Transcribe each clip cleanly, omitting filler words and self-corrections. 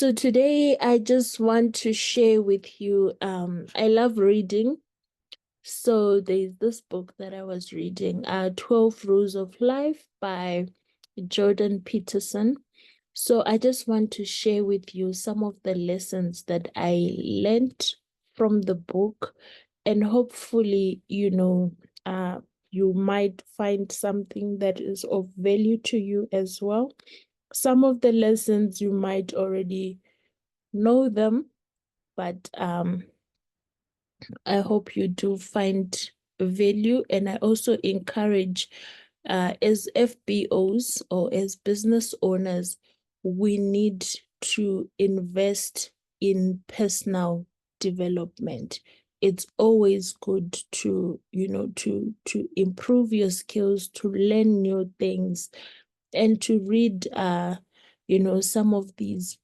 So today I just want to share with you, I love reading. So there's this book that I was reading, 12 Rules of Life by Jordan Peterson. So I just want to share with you some of the lessons that I learned from the book, and hopefully, you might find something that is of value to you as well. Some of the lessons you might already know them, but I hope you do find value. And I also encourage, as FBOs or as business owners, we need to invest in personal development. It's always good to, to improve your skills, to learn new things, and to read some of these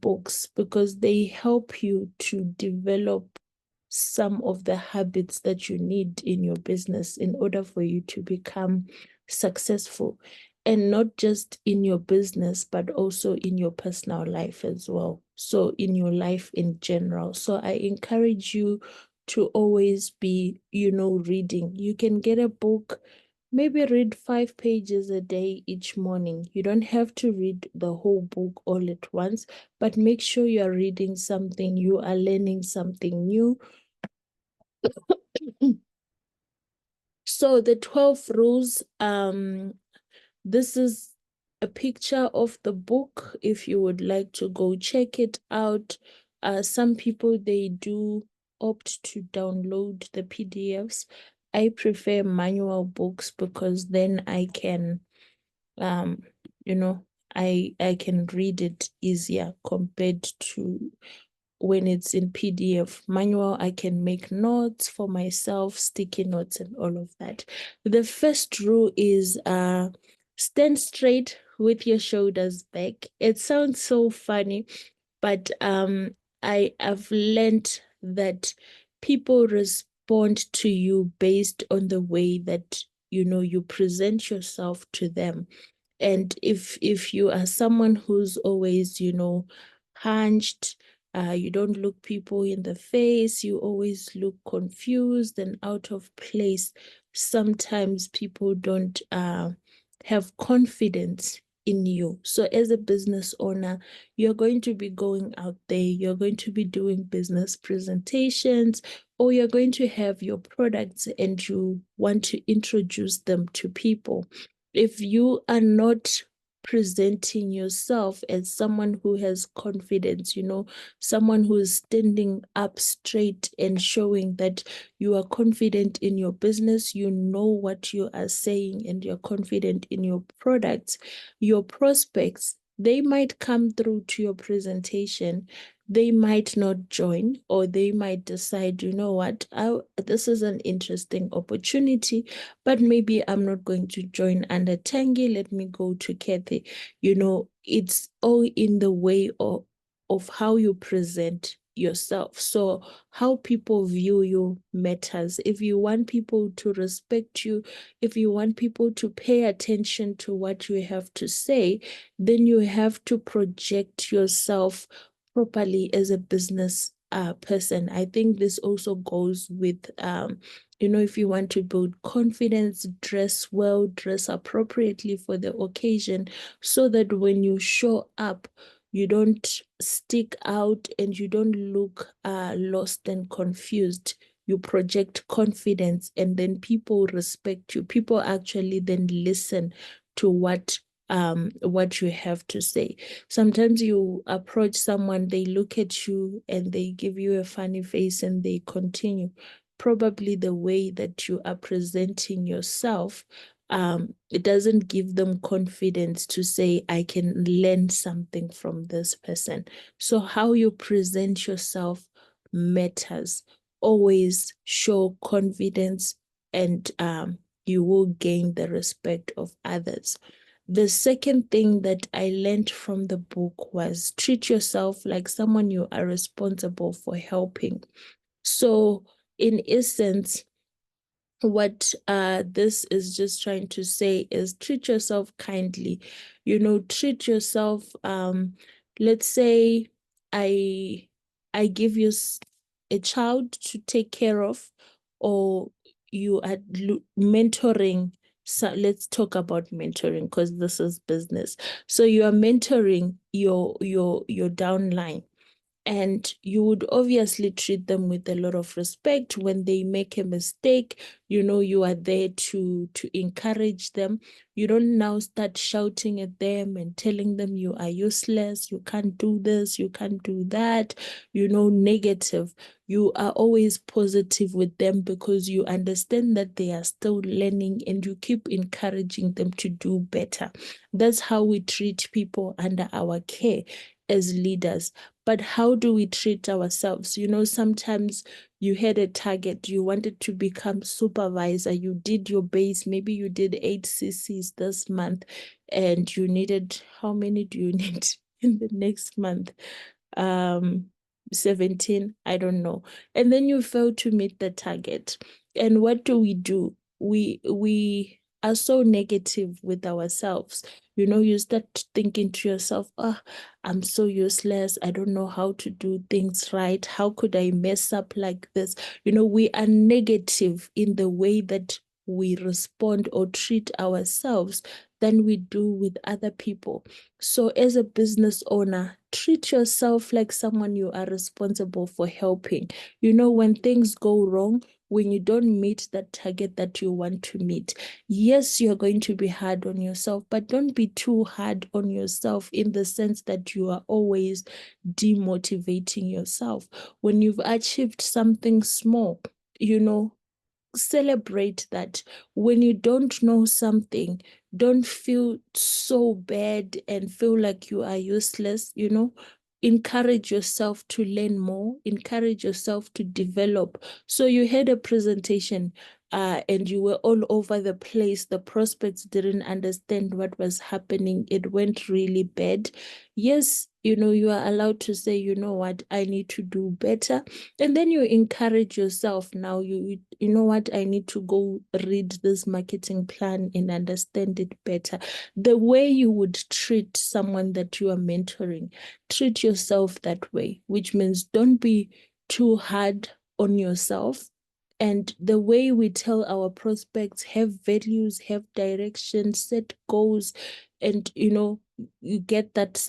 books, because they help you to develop some of the habits that you need in your business in order for you to become successful, and not just in your business but also in your personal life as well, so in your life in general. So I encourage you to always be reading. You can get a book. Maybe read 5 pages a day each morning. You don't have to read the whole book all at once, but make sure you are reading something, you are learning something new. So the 12 rules, this is a picture of the book if you would like to go check it out. Some people, they do opt to download the PDFs. I prefer manual books because then I can um you know I can read it easier compared to when it's in PDF. Manual, I can make notes for myself, sticky notes and all of that. The first rule is stand straight with your shoulders back. It sounds so funny, but I have learned that people respond to you based on the way that you present yourself to them. And if you are someone who's always hunched, you don't look people in the face, you always look confused and out of place, sometimes people don't have confidence in you. So as a business owner, you're going to be going out there, you're going to be doing business presentations, or you're going to have your products and you want to introduce them to people. If you are not presenting yourself as someone who has confidence, someone who is standing up straight and showing that you are confident in your business, you know what you are saying, and you're confident in your products, your prospects, they might come through to your presentation. They might not join, or they might decide, you know what, this is an interesting opportunity, but maybe I'm not going to join under Tangi. Let me go to Kathy. It's all in the way of how you present yourself. So how people view you matters. If you want people to respect you, if you want people to pay attention to what you have to say, then you have to project yourself properly as a business person. I think this also goes with if you want to build confidence, dress well, dress appropriately for the occasion, so that when you show up, you don't stick out and you don't look lost and confused. You project confidence, and then people respect you. People actually then listen to what you have to say. Sometimes you approach someone, they look at you and they give you a funny face and they continue. Probably the way that you are presenting yourself, it doesn't give them confidence to say, I can learn something from this person. So how you present yourself matters. Always show confidence, and you will gain the respect of others. The second thing that I learned from the book was treat yourself like someone you are responsible for helping. So in essence, what this is just trying to say is treat yourself kindly. Treat yourself, let's say I give you a child to take care of, or you are mentoring. So let's talk about mentoring, because this is business. So you are mentoring your downline, and you would obviously treat them with a lot of respect. When they make a mistake, you are there to encourage them. You don't now start shouting at them and telling them you are useless, you can't do this, you can't do that, negative. You are always positive with them, because you understand that they are still learning, and you keep encouraging them to do better. That's how we treat people under our care as leaders. But how do we treat ourselves? Sometimes you had a target, you wanted to become supervisor, you did your base, maybe you did 8 CCs this month, and you needed, how many do you need in the next month? Um, 17, I don't know. And then you fail to meet the target. And what do? We are so negative with ourselves. You start thinking to yourself, oh, I'm so useless. I don't know how to do things right. How could I mess up like this? We are negative in the way that we respond or treat ourselves than we do with other people. So, as a business owner, treat yourself like someone you are responsible for helping. When things go wrong, when you don't meet that target that you want to meet, yes, you're going to be hard on yourself, but don't be too hard on yourself in the sense that you are always demotivating yourself. When you've achieved something small, celebrate that. When you don't know something, don't feel so bad and feel like you are useless. Encourage yourself to learn more, encourage yourself to develop. So you had a presentation, and you were all over the place. The prospects didn't understand what was happening. It went really bad. Yes, you are allowed to say, you know what, I need to do better. And then you encourage yourself. Now, you know what, I need to go read this marketing plan and understand it better. The way you would treat someone that you are mentoring, treat yourself that way, which means don't be too hard on yourself. And the way we tell our prospects, have values, have direction, set goals, and you get that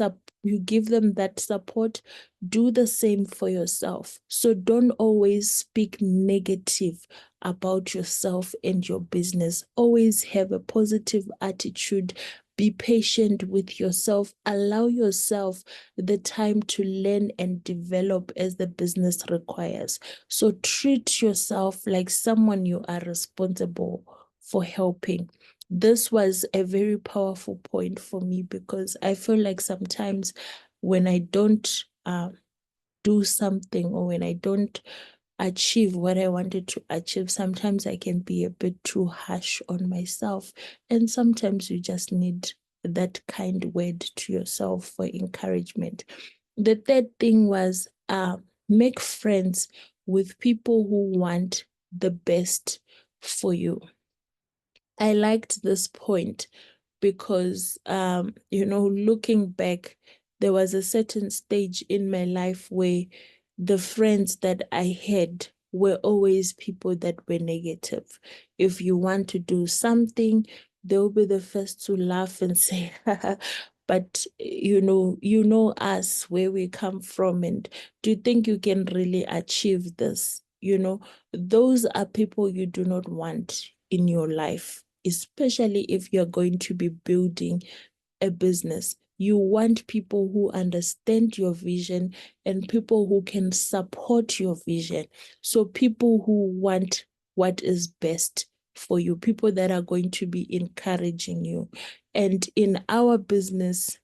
you give them that support. Do the same for yourself. So don't always speak negative about yourself and your business. Always have a positive attitude. Be patient with yourself. Allow yourself the time to learn and develop as the business requires. So treat yourself like someone you are responsible for helping. This was a very powerful point for me, because I feel like sometimes when I don't do something, or when I don't achieve what I wanted to achieve, sometimes I can be a bit too harsh on myself. And sometimes you just need that kind word to yourself for encouragement. The third thing was make friends with people who want the best for you. I liked this point because, looking back, there was a certain stage in my life where the friends that I had were always people that were negative. If you want to do something, they'll be the first to laugh and say, but you know us, where we come from, and do you think you can really achieve this? Those are people you do not want in your life, especially if you're going to be building a business. You want people who understand your vision and people who can support your vision. So people who want what is best for you, people that are going to be encouraging you. And in our business,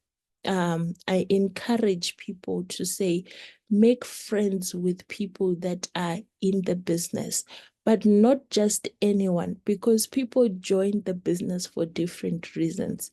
I encourage people to say, make friends with people that are in the business, but not just anyone, because people join the business for different reasons.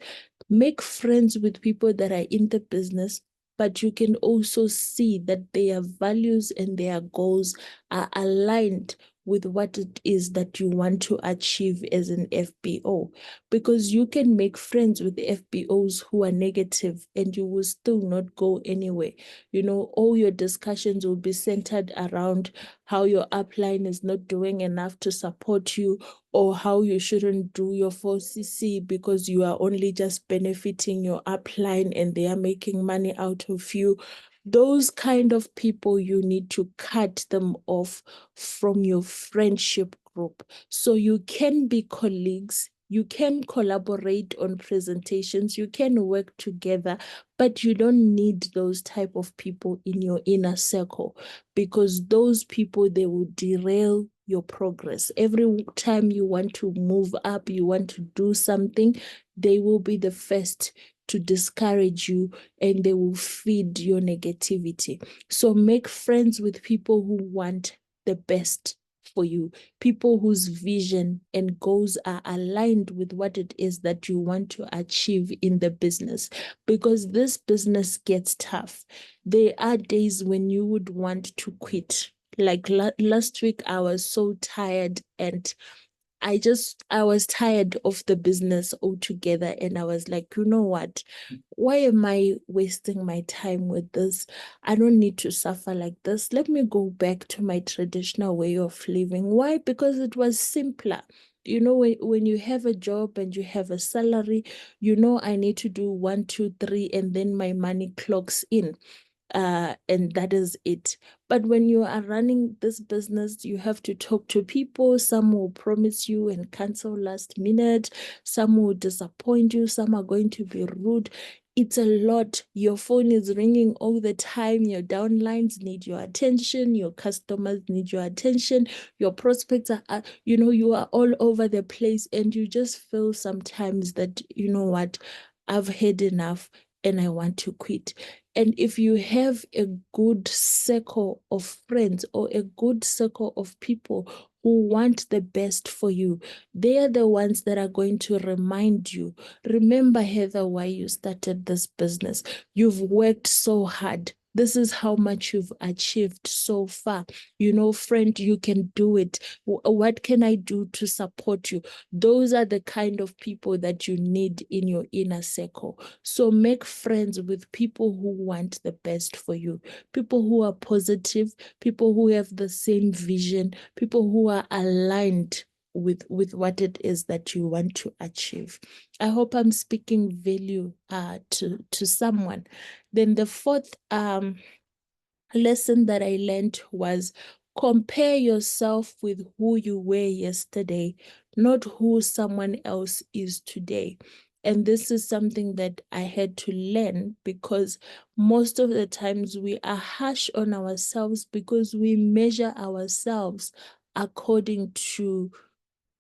Make friends with people that are in the business, but you can also see that their values and their goals are aligned with what it is that you want to achieve as an FBO, because you can make friends with FBOs who are negative and you will still not go anywhere. All your discussions will be centered around how your upline is not doing enough to support you, or how you shouldn't do your 4CC because you are only just benefiting your upline and they are making money out of you. Those kind of people, you need to cut them off from your friendship group. So you can be colleagues, you can collaborate on presentations, you can work together, but you don't need those type of people in your inner circle, because those people, they will derail your progress. Every time you want to move up, you want to do something, they will be the first to discourage you and they will feed your negativity. So make friends with people who want the best for you, people whose vision and goals are aligned with what it is that you want to achieve in the business, because this business gets tough. There are days when you would want to quit. Like last week, I was so tired and I was tired of the business altogether. And I was like, you know what? Why am I wasting my time with this? I don't need to suffer like this. Let me go back to my traditional way of living. Why? Because it was simpler. When you have a job and you have a salary, I need to do one, two, three, and then my money clocks in. And that is it. But when you are running this business, you have to talk to people. Some will promise you and cancel last minute. Some will disappoint you. Some are going to be rude. It's a lot. Your phone is ringing all the time. Your downlines need your attention. Your customers need your attention. Your prospects you are all over the place, and you just feel sometimes that, you know what, I've had enough and I want to quit. And if you have a good circle of friends or a good circle of people who want the best for you, they are the ones that are going to remind you. Remember, Heather, why you started this business. You've worked so hard. This is how much you've achieved so far. Friend, you can do it. What can I do to support you? Those are the kind of people that you need in your inner circle. So make friends with people who want the best for you, people who are positive, people who have the same vision, people who are aligned with what it is that you want to achieve. I hope I'm speaking value to someone. Then the fourth lesson that I learned was compare yourself with who you were yesterday, not who someone else is today. And this is something that I had to learn, because most of the times we are harsh on ourselves because we measure ourselves according to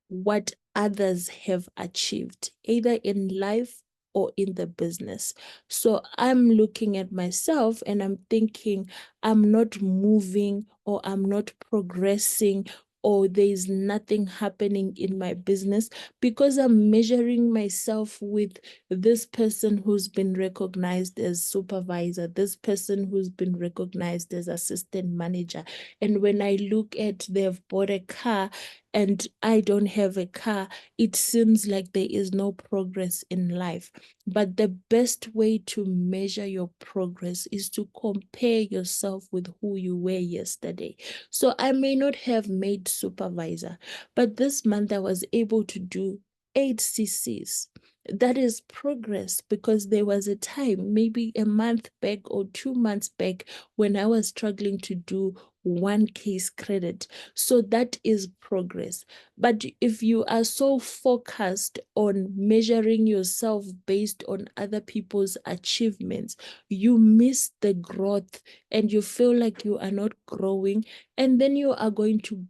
what others have achieved, either in life or in the business. So I'm looking at myself and I'm thinking, I'm not moving, or I'm not progressing, or there's nothing happening in my business, because I'm measuring myself with this person who's been recognized as supervisor, this person who's been recognized as assistant manager. And when I look at they've bought a car and I don't have a car, it seems like there is no progress in life. But the best way to measure your progress is to compare yourself with who you were yesterday. So I may not have made supervisor, but this month I was able to do 8 CCs. That is progress, because there was a time, maybe a month back or 2 months back, when I was struggling to do one case credit. So that is progress. But if you are so focused on measuring yourself based on other people's achievements, you miss the growth and you feel like you are not growing. And then you are going to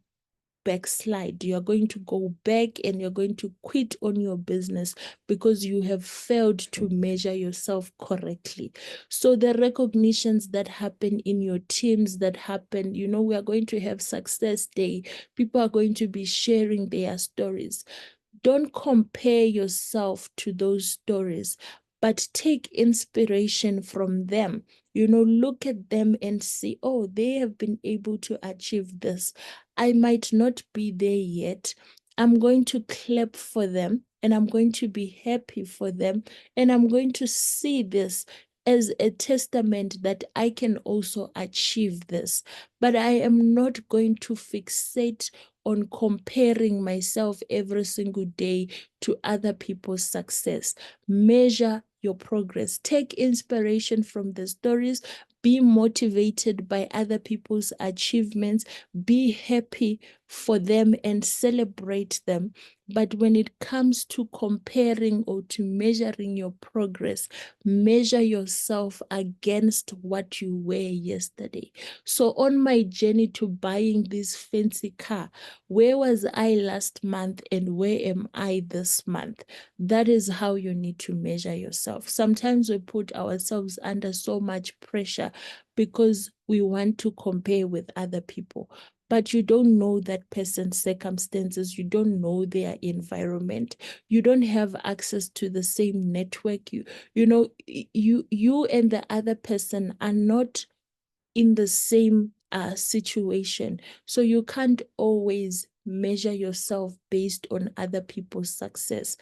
backslide. You're going to go back and you're going to quit on your business because you have failed to measure yourself correctly. So the recognitions that happen in your teams, that happen, we are going to have success day. People are going to be sharing their stories. Don't compare yourself to those stories, but take inspiration from them. Look at them and see, oh, they have been able to achieve this. I might not be there yet. I'm going to clap for them and I'm going to be happy for them. And I'm going to see this as a testament that I can also achieve this. But I am not going to fixate on comparing myself every single day to other people's success. Measure your progress. Take inspiration from the stories. Be motivated by other people's achievements. Be happy for them and celebrate them. But when it comes to comparing or to measuring your progress, measure yourself against what you were yesterday. So on my journey to buying this fancy car, where was I last month and where am I this month? That is how you need to measure yourself. Sometimes we put ourselves under so much pressure because we want to compare with other people. But you don't know that person's circumstances. You don't know their environment. You don't have access to the same network. You and the other person are not in the same situation. So you can't always measure yourself based on other people's success,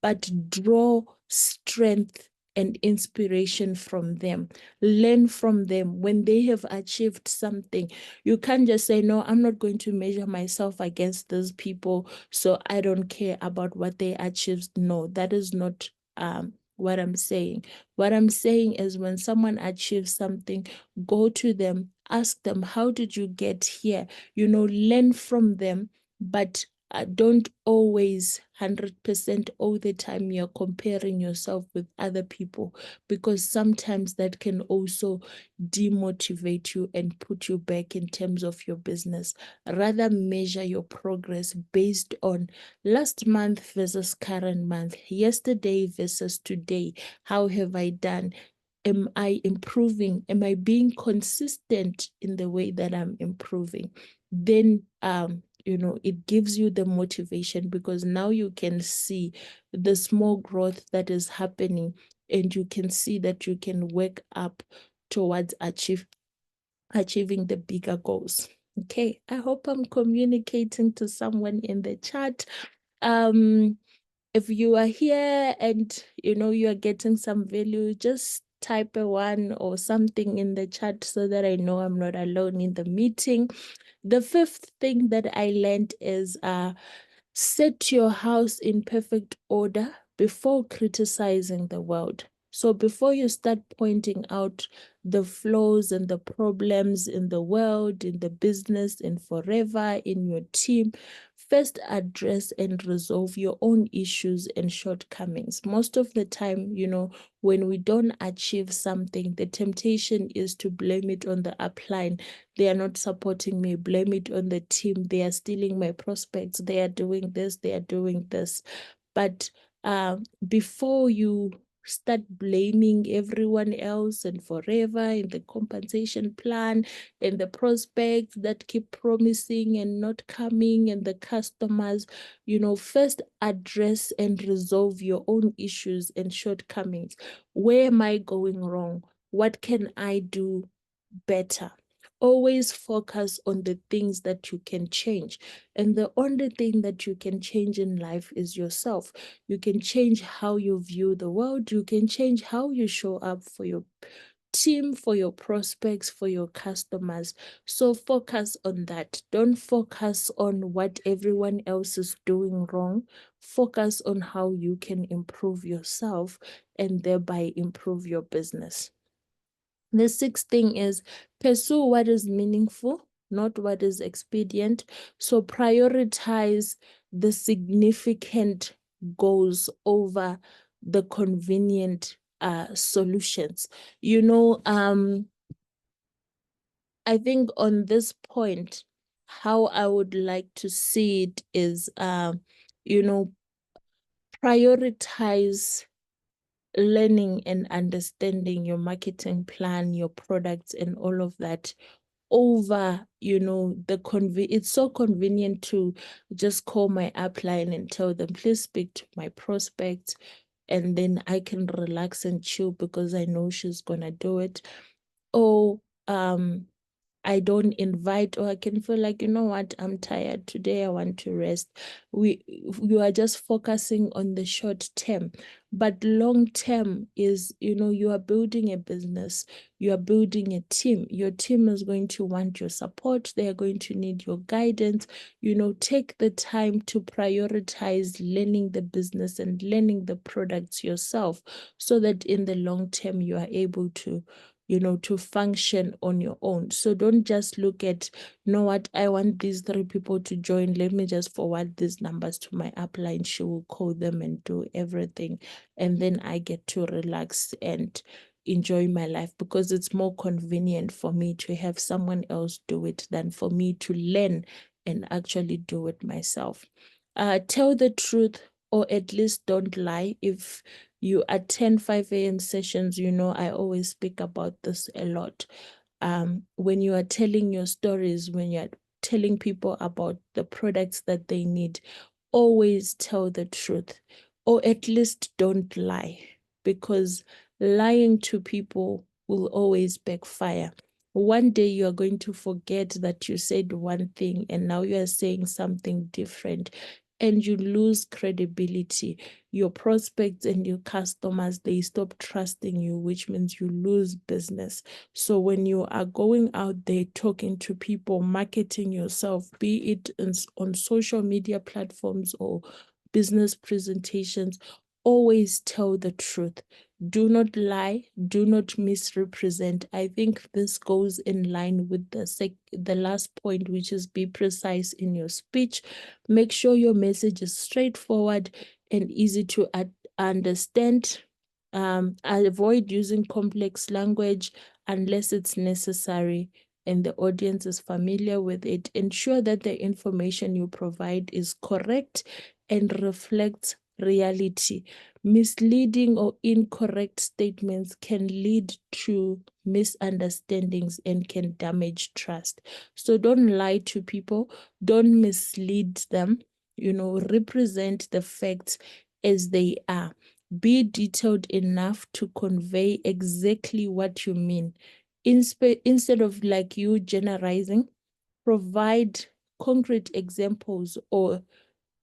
but draw strength and inspiration from them. Learn from them when they have achieved something. You can't just say, no, I'm not going to measure myself against those people, so I don't care about what they achieved. No, that is not what I'm saying. What I'm saying is when someone achieves something, go to them, ask them, how did you get here? Learn from them, but don't always 100% all the time you're comparing yourself with other people, because sometimes that can also demotivate you and put you back in terms of your business. Rather measure your progress based on last month versus current month, yesterday versus today. How have I done? Am I improving? Am I being consistent in the way that I'm improving? Then it gives you the motivation, because now you can see the small growth that is happening, and you can see that you can work up towards achieving the bigger goals. Okay, I hope I'm communicating to someone in the chat. If you are here and you are getting some value, just type a 1 or something in the chat so that I know I'm not alone in the meeting. The fifth thing that I learned is set your house in perfect order before criticizing the world. So before you start pointing out the flaws and the problems in the world, in the business, in forever, in your team, first address and resolve your own issues and shortcomings. Most of the time, when we don't achieve something, the temptation is to blame it on the upline. They are not supporting me. Blame it on the team. They are stealing my prospects. They are doing this. They are doing this. But before you start blaming everyone else and forever in the compensation plan and the prospects that keep promising and not coming and the customers, first address and resolve your own issues and shortcomings. Where am I going wrong? What can I do better? Always focus on the things that you can change. And the only thing that you can change in life is yourself. You can change how you view the world. You can change how you show up for your team, for your prospects, for your customers. So focus on that. Don't focus on what everyone else is doing wrong. Focus on how you can improve yourself and thereby improve your business. The sixth thing is pursue what is meaningful, not what is expedient. So prioritize the significant goals over the convenient solutions. I think on this point, how I would like to see it is, prioritize learning and understanding your marketing plan, your products, and all of that over, it's so convenient to just call my upline and tell them, please speak to my prospects. and then I can relax and chill because I know she's gonna do it. Or I don't invite, or I can feel like, you know what, I'm tired today, I want to rest. You are just focusing on the short term, but long term is, you are building a business, you are building a team. Your team is going to want your support, they are going to need your guidance. Take the time to prioritize learning the business and learning the products yourself, so that in the long term you are able to function on your own. So don't just look at, what, I want these 3 people to join. Let me just forward these numbers to my upline. She will call them and do everything. And then I get to relax and enjoy my life, because it's more convenient for me to have someone else do it than for me to learn and actually do it myself. Tell the truth, or at least don't lie. If you attend 5 a.m. sessions, I always speak about this a lot. When you are telling your stories, when you're telling people about the products that they need, always tell the truth, or at least don't lie, because lying to people will always backfire. One day you are going to forget that you said one thing and now you are saying something different, and you lose credibility. Your prospects and your customers, they stop trusting you, which means you lose business. So when you are going out there talking to people, marketing yourself, be it on social media platforms or business presentations, always tell the truth. Do not lie, do not misrepresent. I think this goes in line with the last point, which is be precise in your speech. Make sure your message is straightforward and easy to understand. Avoid using complex language unless it's necessary and the audience is familiar with it. Ensure that the information you provide is correct and reflects reality. Misleading or incorrect statements can lead to misunderstandings and can damage trust. So don't lie to people, don't mislead them, represent the facts as they are. Be detailed enough to convey exactly what you mean. Instead of like you generalizing, provide concrete examples or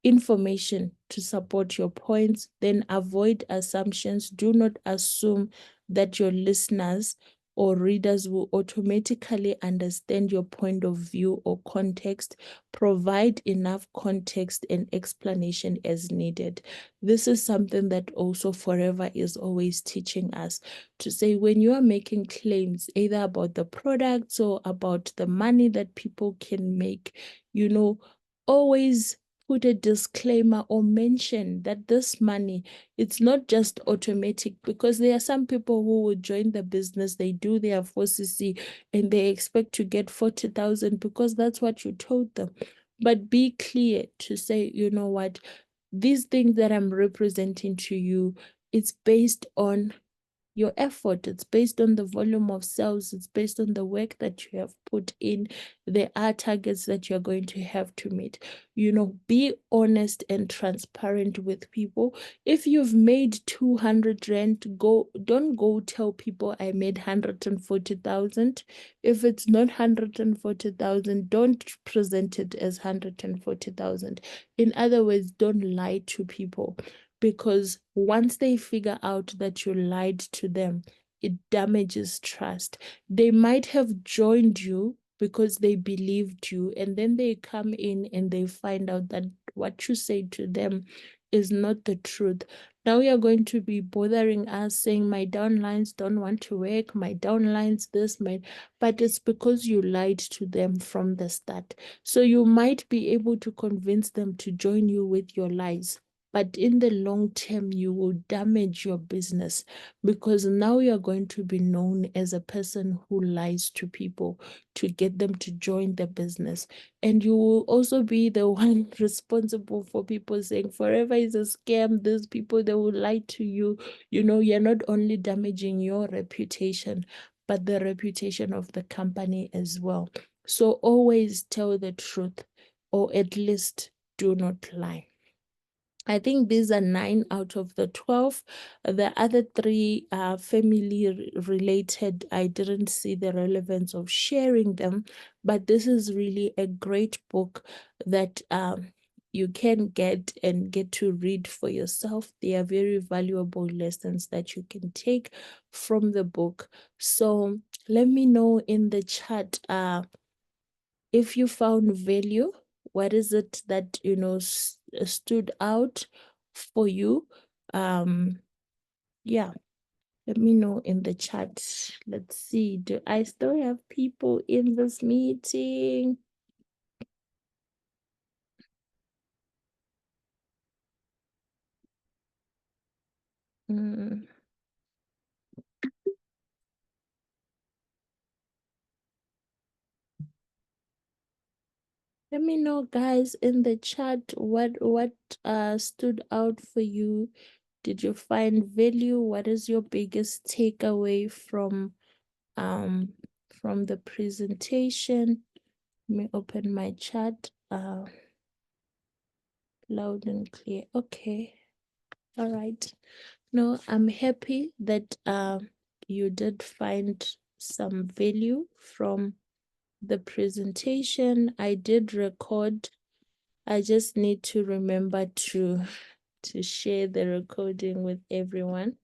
information to support your points. Then avoid assumptions. Do not assume that your listeners or readers will automatically understand your point of view or context. Provide enough context and explanation as needed. This is something that also Forever is always teaching us, to say when you are making claims either about the products or about the money that people can make, always put a disclaimer or mention that this money, it's not just automatic, because there are some people who will join the business, they do their 4CC and they expect to get 40,000 because that's what you told them. But be clear to say, you know what, these things that I'm representing to you, it's based on your effort. It's based on the volume of sales. It's based on the work that you have put in. There are targets that you're going to have to meet. Be honest and transparent with people. If you've made 200 rand, don't go tell people I made 140,000. If it's not 140,000, don't present it as 140,000. In other words, don't lie to people, because once they figure out that you lied to them, it damages trust. They might have joined you because they believed you, and then they come in and they find out that what you say to them is not the truth. Now you're going to be bothering us saying my downlines don't want to work, my downlines this, but it's because you lied to them from the start. So you might be able to convince them to join you with your lies, but in the long term, you will damage your business, because now you're going to be known as a person who lies to people to get them to join the business. And you will also be the one responsible for people saying Forever is a scam. These people, they will lie to you. You're not only damaging your reputation, but the reputation of the company as well. So always tell the truth, or at least do not lie. I think these are 9 out of the 12. The other 3 are family related. I didn't see the relevance of sharing them, but this is really a great book that you can get and get to read for yourself. They are very valuable lessons that you can take from the book. So let me know in the chat if you found value. What is it that stood out for you? Yeah, let me know in the chat. Let's see, do I still have people in this meeting? Let me know, guys, in the chat what stood out for you. Did you find value? What is your biggest takeaway from the presentation? Let me open my chat. Loud and clear. Okay. All right. No, I'm happy that you did find some value from the presentation. I did record. I just need to remember to share the recording with everyone.